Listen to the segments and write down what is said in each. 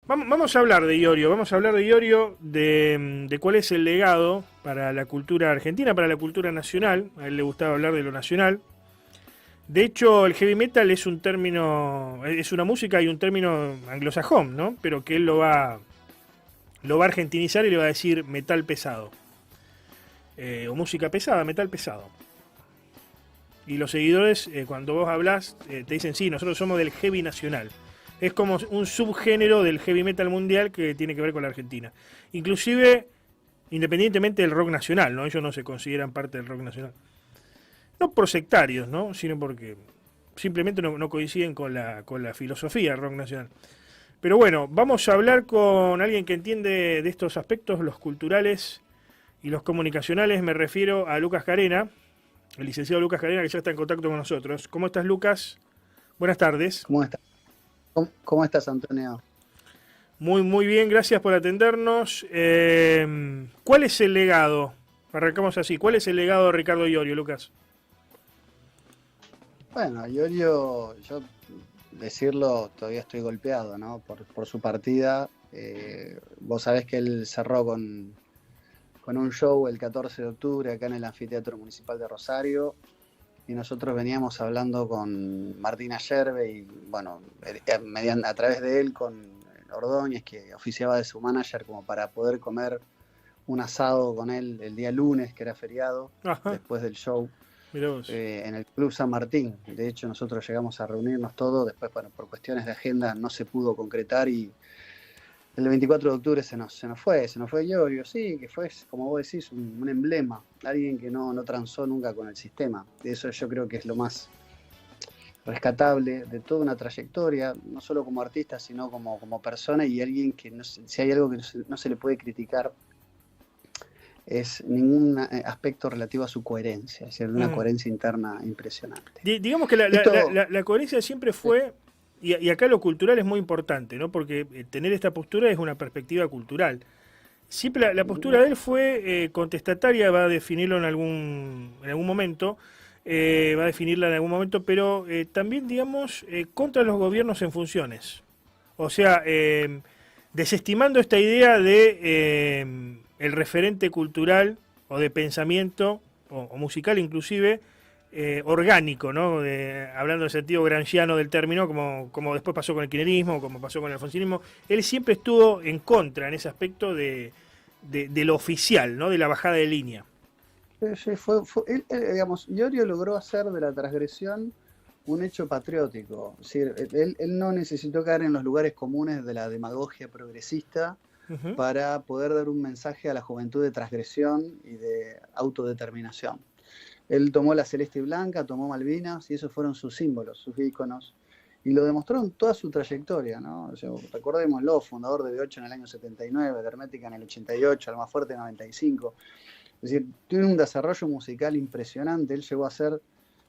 Vamos a hablar de Iorio, de cuál es el legado para la cultura argentina, para la cultura nacional. A él le gustaba hablar de lo nacional. De hecho, el heavy metal es un término, es una música y un término anglosajón, ¿no? Pero que él lo va a argentinizar y le va a decir metal pesado. O música pesada, metal pesado. Y los seguidores, cuando vos hablas, te dicen, sí, nosotros somos del heavy nacional. Es como un subgénero del heavy metal mundial que tiene que ver con la Argentina. Inclusive, independientemente del rock nacional, ¿no? Ellos no se consideran parte del rock nacional. No por sectarios, ¿no? Sino porque simplemente no coinciden con la filosofía del rock nacional. Pero bueno, vamos a hablar con alguien que entiende de estos aspectos, los culturales y los comunicacionales. Me refiero a Lucas Carena, el licenciado Lucas Carena, que ya está en contacto con nosotros. ¿Cómo estás, Lucas? Buenas tardes. ¿Cómo estás? ¿Cómo estás, Antonio? Muy bien, gracias por atendernos. ¿Cuál es el legado? Arrancamos así. ¿Cuál es el legado de Ricardo Iorio, Lucas? Bueno, yo decirlo, todavía estoy golpeado, ¿no? Por su partida. Vos sabés que él cerró con un show el 14 de octubre acá en el Anfiteatro Municipal de Rosario. Y nosotros veníamos hablando con Martina Yerbe y, bueno, a través de él con Ordóñez, que oficiaba de su manager, como para poder comer un asado con él el día lunes, que era feriado, Ajá, después del show, mirá vos. en el Club San Martín. De hecho, nosotros llegamos a reunirnos todos, después, bueno, por cuestiones de agenda no se pudo concretar y el 24 de octubre se nos fue Iorio, sí, que fue, como vos decís, un emblema, alguien que no transó nunca con el sistema. Eso yo creo que es lo más rescatable de toda una trayectoria, no solo como artista, sino como persona, y alguien que si hay algo que no se le puede criticar es ningún aspecto relativo a su coherencia, es decir, una Mm. coherencia interna impresionante. Digamos que Esto, la coherencia siempre fue, y acá lo cultural es muy importante, ¿no? Porque tener esta postura es una perspectiva cultural. Siempre la postura de él fue contestataria, va a definirlo en algún momento, va a definirla en algún momento, pero también, digamos, contra los gobiernos en funciones. O sea, desestimando esta idea de el referente cultural o de pensamiento, o musical inclusive, orgánico, ¿no? Hablando en sentido gramsciano del término, como después pasó con el kirchnerismo, como pasó con el alfonsinismo. Él siempre estuvo en contra en ese aspecto de lo oficial, ¿no? De la bajada de línea. sí, digamos, Iorio logró hacer de la transgresión un hecho patriótico. Es decir, él no necesitó caer en los lugares comunes de la demagogia progresista Ujú. para poder dar un mensaje a la juventud de transgresión y de autodeterminación. Él tomó la celeste y blanca, tomó Malvinas, y esos fueron sus símbolos, sus íconos, y lo demostró en toda su trayectoria, ¿no? O sea, recordémoslo, fundador de B8 en el año 79, de Hermética en el 88, Almafuerte en el 95. Es decir, tiene un desarrollo musical impresionante. Él llegó a ser,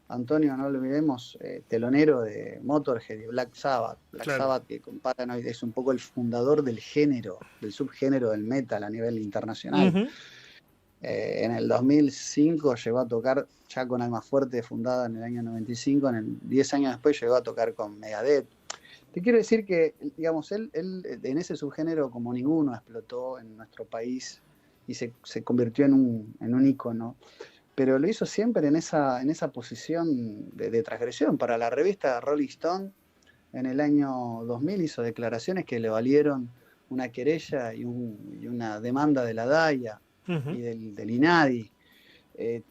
Antonio, no lo olvidemos, telonero de Motorhead y Black Sabbath. Black Claro. Sabbath, que comparan hoy, es un poco el fundador del género, del subgénero del metal a nivel internacional. Ujú. En el 2005 llegó a tocar ya con Almafuerte, fundada en el año 95, 10 años después llegó a tocar con Megadeth. Te quiero decir que, digamos, él en ese subgénero como ninguno explotó en nuestro país y se convirtió en un ícono, pero lo hizo siempre en esa posición de transgresión. Para la revista Rolling Stone, en el año 2000 hizo declaraciones que le valieron una querella y una demanda de la DAIA Ujú. y del INADI.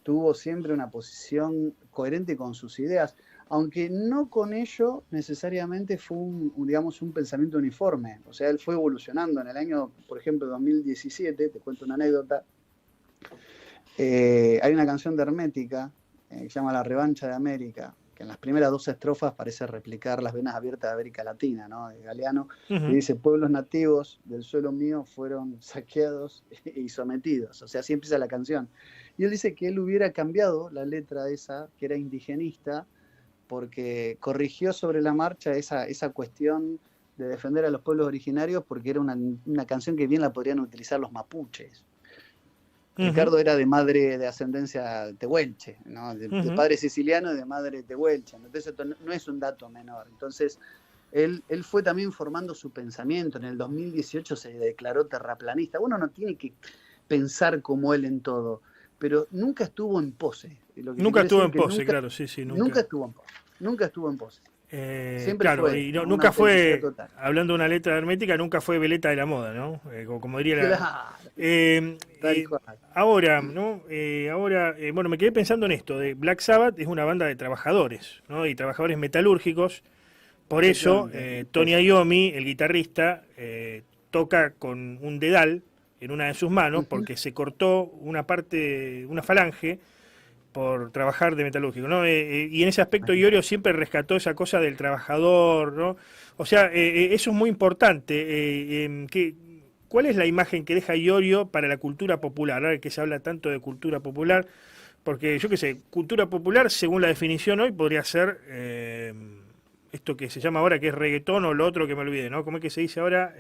Tuvo siempre una posición coherente con sus ideas, aunque no con ello necesariamente fue digamos, un pensamiento uniforme. O sea, él fue evolucionando. En el año, por ejemplo, 2017, te cuento una anécdota, hay una canción de Hermética que se llama La Revancha de América, que en las primeras dos estrofas parece replicar las venas abiertas de América Latina, ¿no? De Galeano, y Ujú. dice, pueblos nativos del suelo mío fueron saqueados y sometidos. O sea, así empieza la canción. Y él dice que él hubiera cambiado la letra esa, que era indigenista, porque corrigió sobre la marcha esa cuestión de defender a los pueblos originarios, porque era una canción que bien la podrían utilizar los mapuches. Ujú. Ricardo era de madre de ascendencia tehuelche, ¿no? De Ujú. padre siciliano y de madre tehuelche. Entonces esto no es un dato menor. Entonces Él fue también formando su pensamiento. En el 2018 se declaró terraplanista. Uno no tiene que pensar como él en todo, pero nunca estuvo en pose. Lo que te Nunca quiero estuvo decir es en que pose, nunca, claro, sí, sí, nunca nunca. estuvo en pose. Nunca estuvo en pose. Siempre Claro, fue y una nunca autenticidad fue, total. hablando de una letra hermética, nunca fue veleta de la moda, ¿no? Como diría la... Claro, Eh, tal eh, cual. ahora, ¿no? Bueno, me quedé pensando en esto, de Black Sabbath es una banda de trabajadores, ¿no? Y trabajadores metalúrgicos. Por eso, Efectivamente. Tony Iommi, el guitarrista, toca con un dedal en una de sus manos Ujú. porque se cortó una parte, una falange por trabajar de metalúrgico, ¿no? Y en ese aspecto Iorio siempre rescató esa cosa del trabajador, ¿no? O sea, eso es muy importante. ¿Cuál es la imagen que deja Iorio para la cultura popular? Ahora que se habla tanto de cultura popular, porque yo qué sé, cultura popular, según la definición hoy, podría ser esto que se llama ahora, que es reggaetón, o lo otro que me olvide, ¿no? ¿Cómo es que se dice ahora?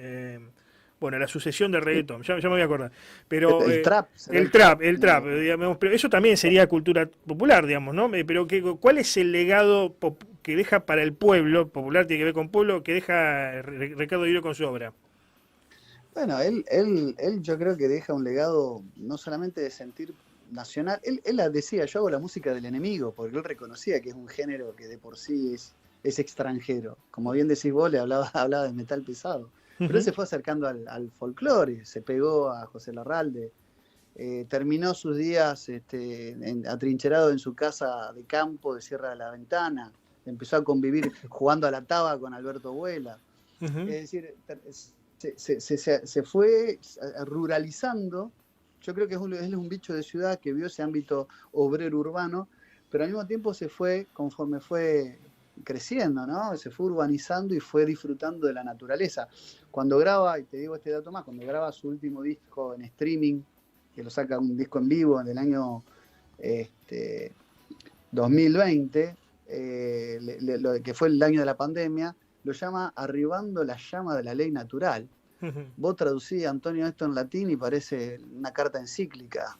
Bueno, la sucesión del Sí. reggaetón, ya me voy a acordar. Pero El trap, será el trap. el trap, digamos, pero eso también sería cultura popular, digamos, ¿no? Pero ¿cuál es el legado que deja para el pueblo, popular tiene que ver con pueblo, que deja Ricardo Iorio con su obra? Bueno, él yo creo que deja un legado no solamente de sentir nacional, él decía, yo hago la música del enemigo, porque él reconocía que es un género que de por sí es extranjero. Como bien decís vos, le hablaba, hablaba de metal pesado, pero él Ujú, se fue acercando al folclore, se pegó a José Larralde, terminó sus días atrincherado en su casa de campo de Sierra de la Ventana, empezó a convivir jugando a la taba con Alberto Vuela. ujú. Es decir, se fue ruralizando. Yo creo que es un bicho de ciudad que vio ese ámbito obrero urbano, pero al mismo tiempo se fue, conforme fue creciendo, ¿no? Se fue urbanizando y fue disfrutando de la naturaleza. Cuando graba, y te digo este dato más, cuando graba su último disco en streaming, que lo saca un disco en vivo en el año este, 2020, que fue el año de la pandemia, lo llama Arribando la llama de la ley natural. Vos traducís, Antonio, esto en latín y parece una carta encíclica.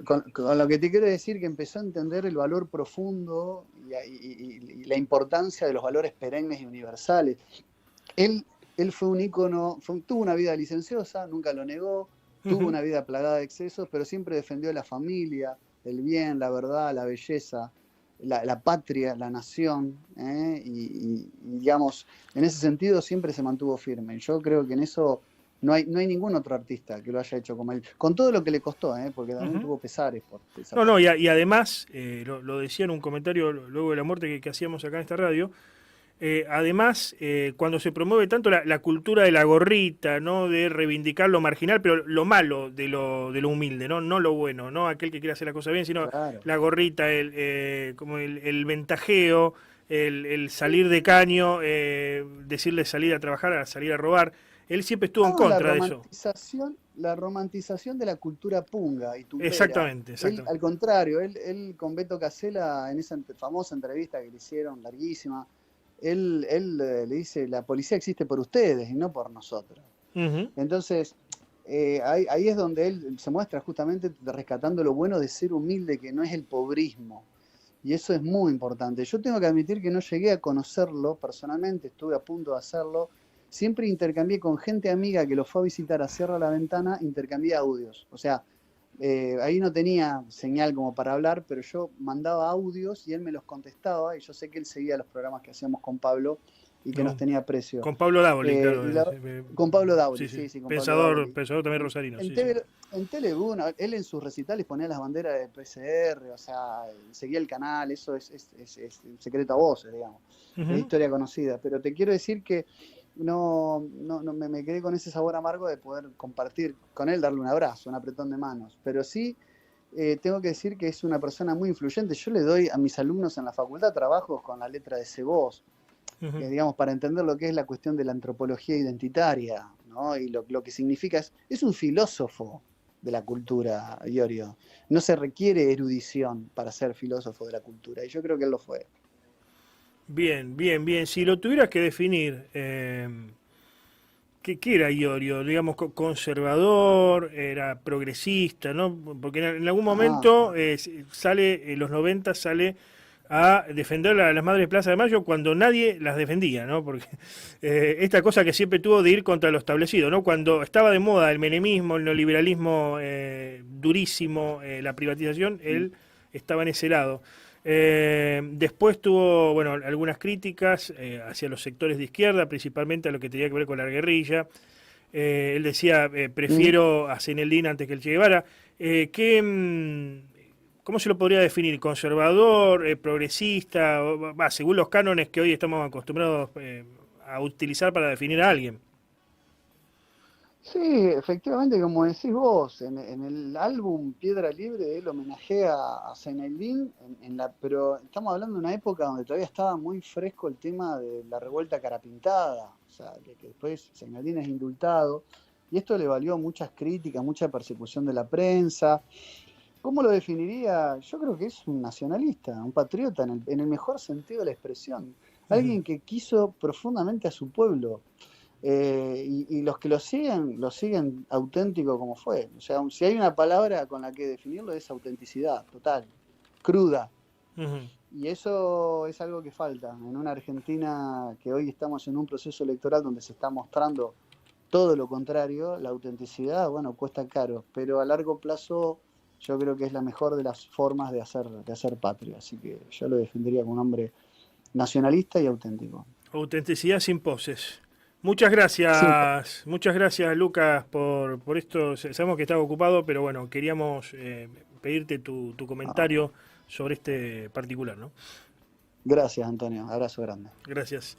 Con lo que te quiero decir que empezó a entender el valor profundo y la importancia de los valores perennes y universales. Él fue un ícono, tuvo una vida licenciosa, nunca lo negó, tuvo Ujú. una vida plagada de excesos, pero siempre defendió la familia, el bien, la verdad, la belleza, la patria, la nación, digamos, en ese sentido siempre se mantuvo firme. Yo creo que en eso no hay ningún otro artista que lo haya hecho como él, con todo lo que le costó, porque también Ujú. tuvo pesares por esa No, no, parte. y además, lo decía en un comentario luego de la muerte que hacíamos acá en esta radio, además, cuando se promueve tanto la cultura de la gorrita, ¿no? De reivindicar lo marginal, pero lo malo de lo humilde, ¿no? No lo bueno, no aquel que quiere hacer la cosa bien, sino Claro. la gorrita, como el ventajeo, el salir de caño, decirle salir a trabajar, a salir a robar. Él siempre estuvo en No, contra de eso. la romantización de la cultura punga y tumbera. Exactamente, Él, exactamente. al contrario, él con Beto Casella, en esa famosa entrevista que le hicieron, larguísima, él le dice, la policía existe por ustedes y no por nosotros. Ujú. Entonces, ahí es donde él se muestra justamente rescatando lo bueno de ser humilde, que no es el pobrismo. Y eso es muy importante. Yo tengo que admitir que no llegué a conocerlo personalmente, estuve a punto de hacerlo. Siempre intercambié con gente amiga que lo fue a visitar a Sierra la Ventana, intercambié audios. O sea, ahí no tenía señal como para hablar, pero yo mandaba audios y él me los contestaba y yo sé que él seguía los programas que hacíamos con Pablo y que nos No, tenía aprecio. con Pablo Dávoli, Eh, claro. y la- con Pablo Sí, Dauli, sí. sí, sí, con Pablo Pensador, Dauli. pensador también En, rosarino, en, sí, sí. TV, en Telebu, él en sus recitales ponía las banderas de PCR, o sea, seguía el canal, eso es secreto a voces, digamos, es Ujú. historia conocida. Pero te quiero decir que no me quedé con ese sabor amargo de poder compartir con él, darle un abrazo, un apretón de manos. Pero sí, tengo que decir que es una persona muy influyente. Yo le doy a mis alumnos en la facultad trabajos con la letra de Cebos, Ujú. digamos, para entender lo que es la cuestión de la antropología identitaria, ¿no? Y lo que significa es un filósofo de la cultura, Iorio. No se requiere erudición para ser filósofo de la cultura, y yo creo que él lo fue. Bien, bien, bien. Si lo tuvieras que definir, ¿qué era Iorio? Digamos, conservador, era progresista, ¿no? Porque en algún Ah, momento sale, en los 90 sale a defender a las madres de Plaza de Mayo cuando nadie las defendía, ¿no? Porque esta cosa que siempre tuvo de ir contra lo establecido, ¿no? Cuando estaba de moda el menemismo, el neoliberalismo durísimo, la privatización, él estaba en ese lado. Después tuvo, bueno, algunas críticas hacia los sectores de izquierda, principalmente a lo que tenía que ver con la guerrilla. Él decía, prefiero a Zinedine antes que el Che Guevara. ¿Qué, ¿Cómo se lo podría definir? ¿Conservador, progresista? Según los cánones que hoy estamos acostumbrados a utilizar para definir a alguien. Sí, efectivamente, como decís vos, en el álbum Piedra Libre él homenajea a Zinedine, pero estamos hablando de una época donde todavía estaba muy fresco el tema de la revuelta carapintada, o sea, que después Zinedine es indultado, y esto le valió muchas críticas, mucha persecución de la prensa. ¿Cómo lo definiría? Yo creo que es un nacionalista, un patriota en el mejor sentido de la expresión, alguien que quiso profundamente a su pueblo. Y los que lo siguen auténtico como fue. O sea, si hay una palabra con la que definirlo es autenticidad, total, cruda. Y eso es algo que falta en una Argentina que hoy estamos en un proceso electoral donde se está mostrando todo lo contrario. La autenticidad, bueno, cuesta caro, pero a largo plazo yo creo que es la mejor de las formas de hacer patria. Así que yo lo defendería como un hombre nacionalista y auténtico. Autenticidad sin poses. Sí, Muchas gracias Lucas por esto. Sabemos que estaba ocupado, pero bueno, queríamos pedirte tu comentario sobre este particular, ¿no? gracias, Antonio. Abrazo grande. Gracias.